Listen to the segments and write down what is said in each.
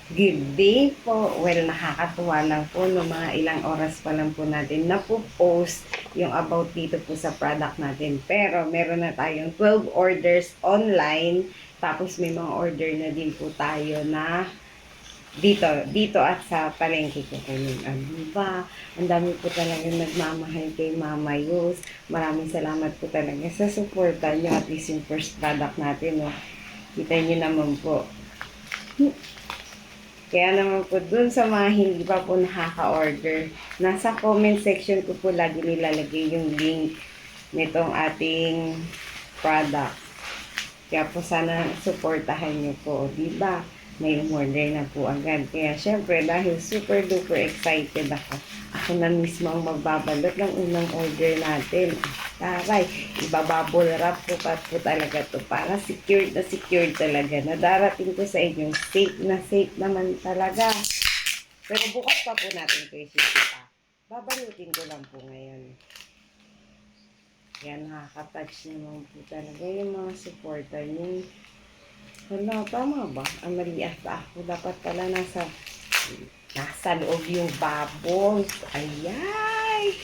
Good day po. Well, nakakatuwa lang po no mga ilang oras pa lang po natin na po post yung about dito po sa product natin. Pero meron na tayong 12 orders online. Tapos may mga order na din po tayo na dito at sa palengke ko kunin. Diba? Ang dami po talaga nagmamahal kay Mama Yus. Maraming salamat po talaga sa suporta nyo at least yung first product natin. No? Kita nyo naman po. Kaya naman po dun sa mga hindi pa po nakaka-order, nasa comment section ko po lagi nilalagay yung link nitong ating product. Kaya po sana supportahan nyo po, di ba? May order na po agad. Kaya syempre dahil super duper excited ako na mismo ang magbabalot ng unang order natin. Taray, ibabubble wrap ko pa po talaga to para secured talaga na darating ko sa inyo. Safe naman talaga. Pero bukas pa po natin ito isipita. Babalutin ko lang po ngayon. Yan, nakaka-touch naman po talaga yung mga supporter niyo. Hala, tama ba? Ang mali ata ako. Dapat pala nasa loob yung bubbles. Ayay!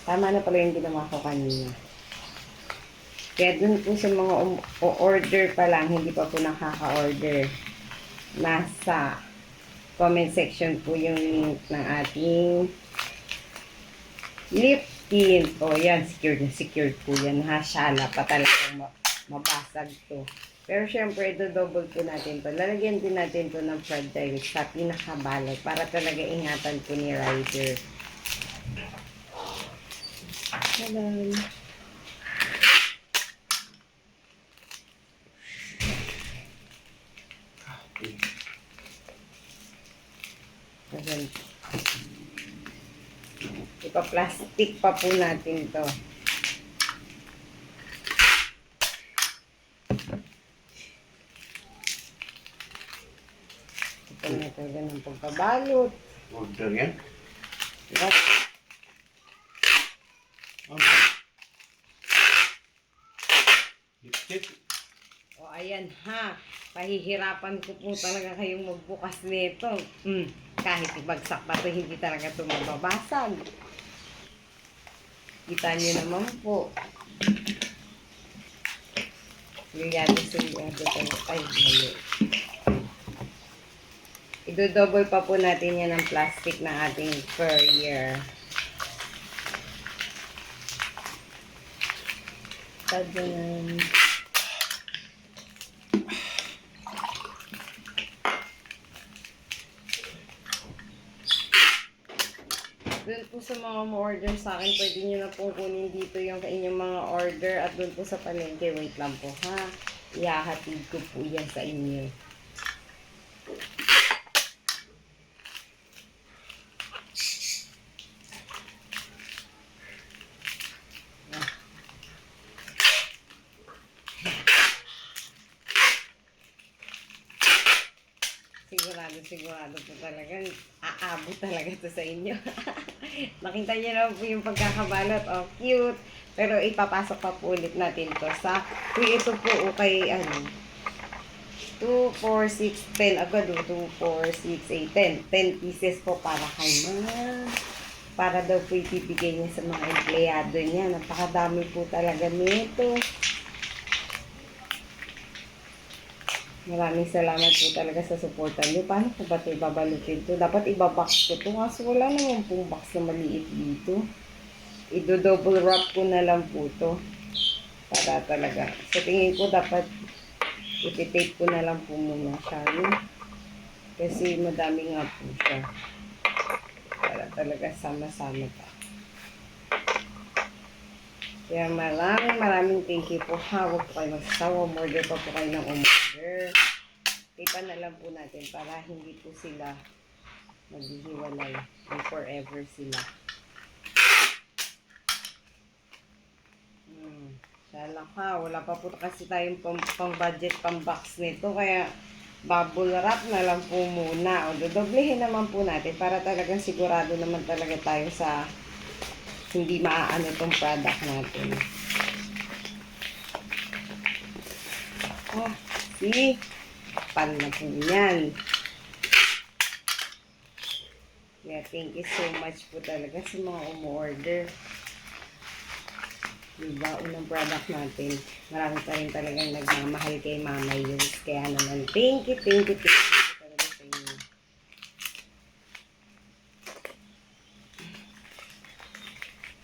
Tama na pala yung ginawa ko kanina. Kaya dun po sa mga order pa lang, hindi pa po nakaka-order. Nasa comment section po yung link ng ating lip tint. O yan, secured po yan. Shala pa talagang mabasag to. Pero syempre, double po natin to. Lalagyan din natin to ng fragile sa pinakabalot para talaga ingatan po ni Rider. Hello. Ayan. Ipa-plastic pa po natin to. Ito na talaga ng pagkabalot. Order yan? Yep. Lipstick? O ayan ha. Pahihirapan ko po talaga kayong magbukas nito. Kahit ibagsak pa to, hindi talaga ito mababasag. Kita nyo naman po. Sigurado talaga. Ay, mali. Idodouble pa po natin yan ng plastic ng ating courier. Tadaan. Doon po sa mga order sa akin, pwede nyo na po kunin dito yung inyong mga order at doon po sa palengke. Wait lang po ha. Ihahatid ko po yan sa inyo. Sigurado po talaga, aabot talaga ito sa inyo. Nakita niyo na po yung pagkakabalot. Oh, cute. Pero ipapasok pa po ulit natin to sa, ito po okay, 2, 4, 6, 10. Agad 2, 4, 6, 8, 10. 10 pieces po para kay para daw po ipibigay niya sa mga empleyado niya. Napakadami po talaga nito. Maraming salamat po talaga sa suporta niyo. Paano po ba ito ibabalutin ito? Dapat ibabox ko ito. Kaso wala naman pong box na maliit dito. Ido-double wrap ko na lang po ito. Para talaga. Sa tingin ko dapat iti-tape ko na lang po muna siya. Kasi madami nga po siya. Para talaga sama-sama pa. Kaya maraming thank you po ha. Huwag po kayo magsasawa. Order pa po kayo ng umorder. Ipa na lang po natin para hindi po sila maghihiwalay. And forever sila. Sala ka. Wala pa po kasi tayong pang-budget, pang-box nito. Kaya bubble wrap na lang po muna. O dodoblehin naman po natin para talagang sigurado naman talaga tayo sa hindi maaano itong product natin. See? Pan na po yan. Kaya thank you so much po talaga sa mga umorder. Diba, unang product natin. Marami pa rin talagang nagmamahal kay Mama Yules. Kaya naman, thank you talaga sa inyo.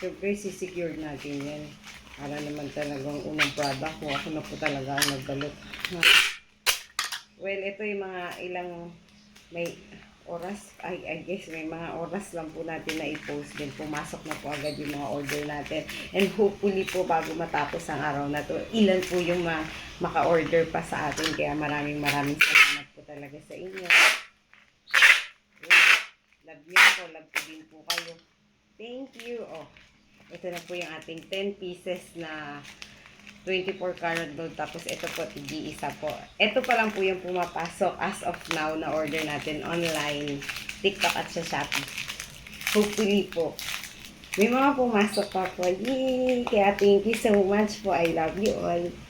Siyempre, sisecure natin yan. Para naman talagang unang product ko. Ako na po talaga ang nagbalot. Well, ito yung mga ilang may oras. I guess may mga oras lang po natin na i-post din. Pumasok na po agad yung mga order natin. And hopefully po bago matapos ang araw na to, ilan po yung maka-order pa sa atin. Kaya maraming salamat po talaga sa inyo. Love you po. Love ko din po kayo. Thank you. Oh, ito na po yung ating 10 pieces na 24 karat gold. Tapos ito po, tig-isa po. Ito pa lang po yung pumapasok as of now na order natin online. TikTok at sa Shopee. Hopefully po. May mga pumasok pa po. Yay! Kaya thank you so much po. I love you all.